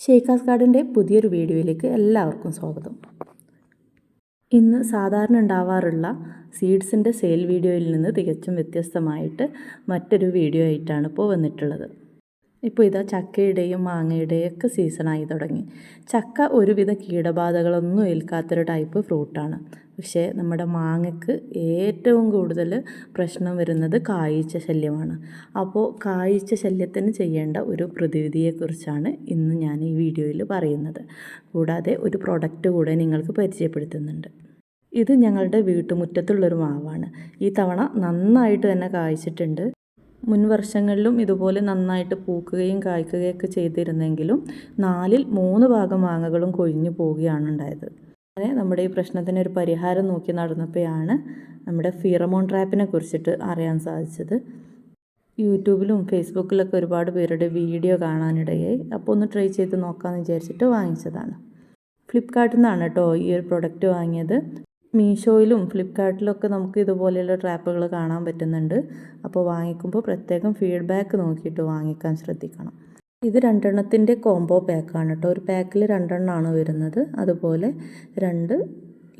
ഷേക്കാസ് ഗാർഡൻ്റെ പുതിയൊരു വീഡിയോയിലേക്ക് എല്ലാവർക്കും സ്വാഗതം. ഇന്ന് സാധാരണ ഉണ്ടാവാറുള്ള സീഡ്സിൻ്റെ സെയിൽ വീഡിയോയിൽ നിന്ന് തികച്ചും വ്യത്യസ്തമായിട്ട് മറ്റൊരു വീഡിയോ ആയിട്ടാണ് ഇപ്പോൾ വന്നിട്ടുള്ളത്. ഇപ്പോൾ ഇതാ ചക്കയുടെയും മാങ്ങയുടെയും ഒക്കെ സീസണായി തുടങ്ങി. ചക്ക ഒരുവിധ കീടബാധകളൊന്നും ഏൽക്കാത്തൊരു ടൈപ്പ് ഫ്രൂട്ടാണ്. പക്ഷേ നമ്മുടെ മാങ്ങയ്ക്ക് ഏറ്റവും കൂടുതൽ പ്രശ്നം വരുന്നത് കായീച്ച ശല്യമാണ്. അപ്പോൾ കായീച്ച ശല്യത്തിന് ചെയ്യേണ്ട ഒരു പ്രതിവിധിയെക്കുറിച്ചാണ് ഇന്ന് ഞാൻ ഈ വീഡിയോയിൽ പറയുന്നത്. കൂടാതെ ഒരു പ്രൊഡക്റ്റ് കൂടെ നിങ്ങൾക്ക് പരിചയപ്പെടുത്തുന്നുണ്ട്. ഇത് ഞങ്ങളുടെ വീട്ടുമുറ്റത്തുള്ളൊരു മാവാണ്. ഈ തവണ നന്നായിട്ട് തന്നെ കായ്ച്ചിട്ടുണ്ട്. മുൻ വർഷങ്ങളിലും ഇതുപോലെ നന്നായിട്ട് പൂക്കുകയും കായ്ക്കുകയൊക്കെ ചെയ്തിരുന്നെങ്കിലും 4-ൽ 3 ഭാഗം മാങ്ങകളും കൊഴിഞ്ഞു പോവുകയാണ് ഉണ്ടായത്. അങ്ങനെ നമ്മുടെ ഈ പ്രശ്നത്തിന് ഒരു പരിഹാരം നോക്കി നടന്നപ്പോഴാണ് നമ്മുടെ ഫിറമോൺ ട്രാപ്പിനെ കുറിച്ചിട്ട് അറിയാൻ സാധിച്ചത്. യൂട്യൂബിലും ഫേസ്ബുക്കിലൊക്കെ ഒരുപാട് പേരുടെ വീഡിയോ കാണാനിടയായി. അപ്പോൾ ഒന്ന് ട്രൈ ചെയ്ത് നോക്കാമെന്ന് വിചാരിച്ചിട്ട് വാങ്ങിച്ചതാണ്. ഫ്ലിപ്കാർട്ടിൽ നിന്നാണ് കേട്ടോ ഈ ഒരു പ്രൊഡക്റ്റ് വാങ്ങിയത്. മീഷോയിലും ഫ്ലിപ്കാർട്ടിലൊക്കെ നമുക്ക് ഇതുപോലെയുള്ള ട്രാപ്പുകൾ കാണാൻ പറ്റുന്നുണ്ട്. അപ്പോൾ വാങ്ങിക്കുമ്പോൾ പ്രത്യേകം ഫീഡ്ബാക്ക് നോക്കിയിട്ട് വാങ്ങിക്കാൻ ശ്രദ്ധിക്കണം. ഇത് 2 എണ്ണത്തിൻ്റെ കോംബോ പാക്കാണ് കേട്ടോ. ഒരു പാക്കിൽ 2 എണ്ണമാണ് വരുന്നത്. അതുപോലെ 2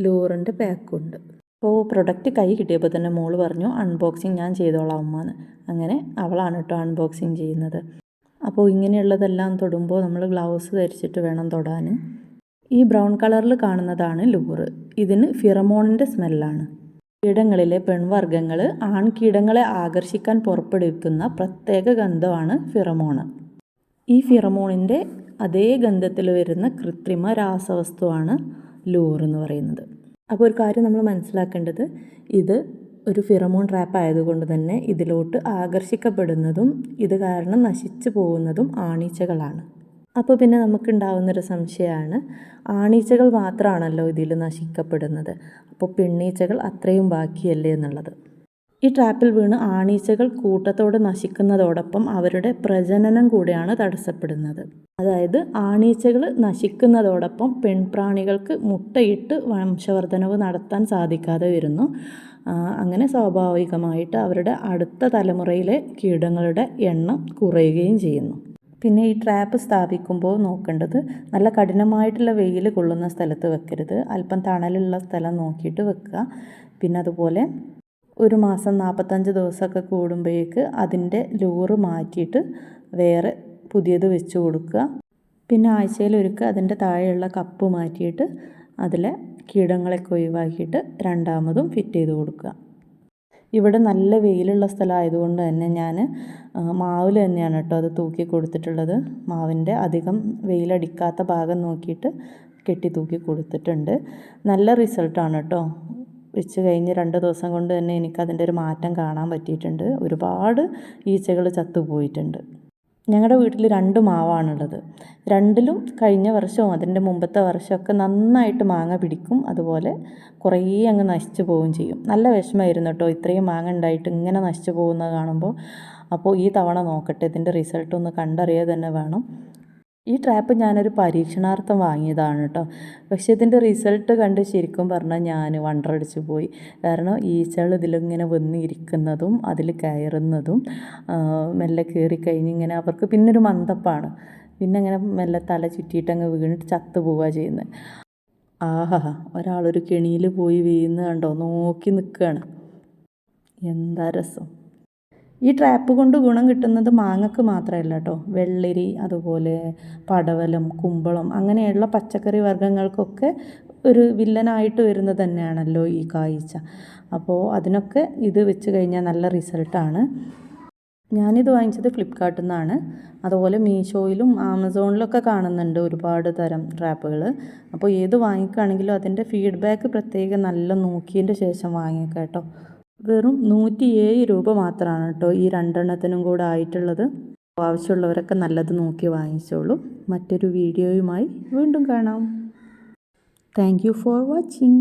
ലൂറിൻ്റെ പാക്കുണ്ട്. അപ്പോൾ പ്രൊഡക്റ്റ് കൈ കിട്ടിയപ്പോൾ തന്നെ മോള് പറഞ്ഞു അൺബോക്സിങ് ഞാൻ ചെയ്തോളാം ഉമ്മാന്ന്. അങ്ങനെ അവളാണ് കേട്ടോ അൺബോക്സിങ് ചെയ്യുന്നത്. അപ്പോൾ ഇങ്ങനെയുള്ളതെല്ലാം തൊടുമ്പോൾ നമ്മൾ ഗ്ലൗസ് ധരിച്ചിട്ട് വേണം തൊടാൻ. ഈ ബ്രൗൺ കളറിൽ കാണുന്നതാണ് ലൂറ്. ഇതിന് ഫിറമോണിൻ്റെ സ്മെല്ലാണ്. കീടങ്ങളിലെ പെൺവർഗ്ഗങ്ങൾ ആൺകീടങ്ങളെ ആകർഷിക്കാൻ പുറപ്പെടുവിക്കുന്ന പ്രത്യേക ഗന്ധമാണ് ഫിറമോണ്. ഈ ഫിറമോണിൻ്റെ അതേ ഗന്ധത്തിൽ വരുന്ന കൃത്രിമ രാസവസ്തുവാണ് ലൂറ് എന്ന് പറയുന്നത്. അപ്പോൾ ഒരു കാര്യം നമ്മൾ മനസ്സിലാക്കേണ്ടത്, ഇത് ഒരു ഫിറമോൺ ട്രാപ്പ് ആയതുകൊണ്ട് തന്നെ ഇതിലോട്ട് ആകർഷിക്കപ്പെടുന്നതും ഇത് കാരണം നശിച്ചു പോകുന്നതും ആണീച്ചകളാണ്. അപ്പോൾ പിന്നെ നമുക്കുണ്ടാവുന്നൊരു സംശയമാണ്, ആണീച്ചകൾ മാത്രമാണല്ലോ ഇതിൽ നശിക്കപ്പെടുന്നത്, അപ്പോൾ പെണ്ണീച്ചകൾ അത്രയും ബാക്കിയല്ലേ എന്നുള്ളത്. ഈ ട്രാപ്പിൽ വീണ് ആണീച്ചകൾ കൂട്ടത്തോടെ നശിക്കുന്നതോടൊപ്പം അവരുടെ പ്രജനനം കൂടെയാണ് തടസ്സപ്പെടുന്നത്. അതായത് ആണീച്ചകൾ നശിക്കുന്നതോടൊപ്പം പെൺപ്രാണികൾക്ക് മുട്ടയിട്ട് വംശവർദ്ധനവ് നടത്താൻ സാധിക്കാതെ വരുന്നു. അങ്ങനെ സ്വാഭാവികമായിട്ട് അവരുടെ അടുത്ത തലമുറയിലെ കീടങ്ങളുടെ എണ്ണം കുറയുകയും ചെയ്യുന്നു. പിന്നെ ഈ ട്രാപ്പ് സ്ഥാപിക്കുമ്പോൾ നോക്കേണ്ടത്, നല്ല കഠിനമായിട്ടുള്ള വെയിൽ കൊള്ളുന്ന സ്ഥലത്ത് വെക്കരുത്. അല്പം തണലുള്ള സ്ഥലം നോക്കിയിട്ട് വെക്കുക. പിന്നെ അതുപോലെ ഒരു മാസം 45 ദിവസമൊക്കെ കൂടുമ്പോഴേക്ക് അതിൻ്റെ ലൂറ് മാറ്റിയിട്ട് വേറെ പുതിയത് വെച്ച് കൊടുക്കുക. പിന്നെ ആഴ്ചയിലൊരിക്കൽ അതിൻ്റെ താഴെയുള്ള കപ്പ് മാറ്റിയിട്ട് അതിലെ കീടങ്ങളൊക്കെ ഒഴിവാക്കിയിട്ട് രണ്ടാമതും ഫിറ്റ് ചെയ്ത് കൊടുക്കുക. ഇവിടെ നല്ല വെയിലുള്ള സ്ഥലമായതുകൊണ്ട് തന്നെ ഞാൻ മാവിൽ തന്നെയാണ് കേട്ടോ അത് തൂക്കി കൊടുത്തിട്ടുള്ളത്. മാവിൻ്റെ അധികം വെയിലടിക്കാത്ത ഭാഗം നോക്കിയിട്ട് കെട്ടി തൂക്കി കൊടുത്തിട്ടുണ്ട്. നല്ല റിസൾട്ടാണ് കേട്ടോ. വെച്ച് കഴിഞ്ഞ് 2 ദിവസം കൊണ്ട് തന്നെ എനിക്കതിൻ്റെ ഒരു മാറ്റം കാണാൻ പറ്റിയിട്ടുണ്ട്. ഒരുപാട് ഈച്ചകൾ ചത്തുപോയിട്ടുണ്ട്. ഞങ്ങളുടെ വീട്ടിൽ 2 മാവാണുള്ളത്. 2ലും കഴിഞ്ഞ വർഷവും അതിൻ്റെ മുമ്പത്തെ വർഷമൊക്കെ നന്നായിട്ട് മാങ്ങ പിടിക്കും. അതുപോലെ കുറേ അങ്ങ് നശിച്ചു പോവുകയും ചെയ്യും. നല്ല വിഷമമായിരുന്നു കേട്ടോ ഇത്രയും മാങ്ങ ഉണ്ടായിട്ട് ഇങ്ങനെ നശിച്ചു പോകുന്നത് കാണുമ്പോൾ. അപ്പോൾ ഈ തവണ നോക്കട്ടെ, ഇതിൻ്റെ റിസൾട്ട് ഒന്ന് കണ്ടറിയുക തന്നെ വേണം. ഈ ട്രാപ്പ് ഞാനൊരു പരീക്ഷണാർത്ഥം വാങ്ങിയതാണ് കേട്ടോ. പക്ഷേ ഇതിൻ്റെ റിസൾട്ട് കണ്ട് ശരിക്കും പറഞ്ഞാൽ ഞാൻ വണ്ടറടിച്ച് പോയി. കാരണം ഈച്ചകൾ ഇതിലിങ്ങനെ വന്നിരിക്കുന്നതും അതിൽ കയറുന്നതും മെല്ലെ കയറിക്കഴിഞ്ഞ് ഇങ്ങനെ അവർക്ക് പിന്നൊരു മന്ദപ്പാണ്. പിന്നെ ഇങ്ങനെ മെല്ലെ തല ചുറ്റിയിട്ടങ്ങ് വീണിട്ട് ചത്തു പോവുക ചെയ്യുന്നത്. ആഹാ, ഒരാളൊരു കെണിയിൽ പോയി വീഴുന്നത് കണ്ടോ, നോക്കി നിൽക്കുകയാണ്. എന്താ രസം. ഈ ട്രാപ്പ് കൊണ്ട് ഗുണം കിട്ടുന്നത് മാങ്ങക്ക് മാത്രമല്ല കേട്ടോ. വെള്ളരി, അതുപോലെ പടവലം, കുമ്പളം അങ്ങനെയുള്ള പച്ചക്കറി വർഗ്ഗങ്ങൾക്കൊക്കെ ഒരു വില്ലനായിട്ട് വരുന്നത് തന്നെയാണല്ലോ ഈ കായീച്ച. അപ്പോൾ അതിനൊക്കെ ഇത് വെച്ച് കഴിഞ്ഞാൽ നല്ല റിസൾട്ടാണ്. ഞാനിത് വാങ്ങിച്ചത് ഫ്ലിപ്കാർട്ടിൽ നിന്നാണ്. അതുപോലെ മീഷോയിലും ആമസോണിലൊക്കെ കാണുന്നുണ്ട് ഒരുപാട് തരം ട്രാപ്പുകൾ. അപ്പോൾ ഏത് വാങ്ങിക്കുകയാണെങ്കിലും അതിൻ്റെ ഫീഡ്ബാക്ക് പ്രത്യേകം നല്ല നോക്കിയതിൻ്റെ ശേഷം വാങ്ങിക്കുക കേട്ടോ. വെറും 107 രൂപ മാത്രമാണ് കേട്ടോ ഈ 2 എണ്ണത്തിനും കൂടെ ആയിട്ടുള്ളത്. ആവശ്യമുള്ളവരൊക്കെ നല്ലത് നോക്കി വാങ്ങിച്ചോളൂ. മറ്റൊരു വീഡിയോയുമായി വീണ്ടും കാണാം. Thank you for watching.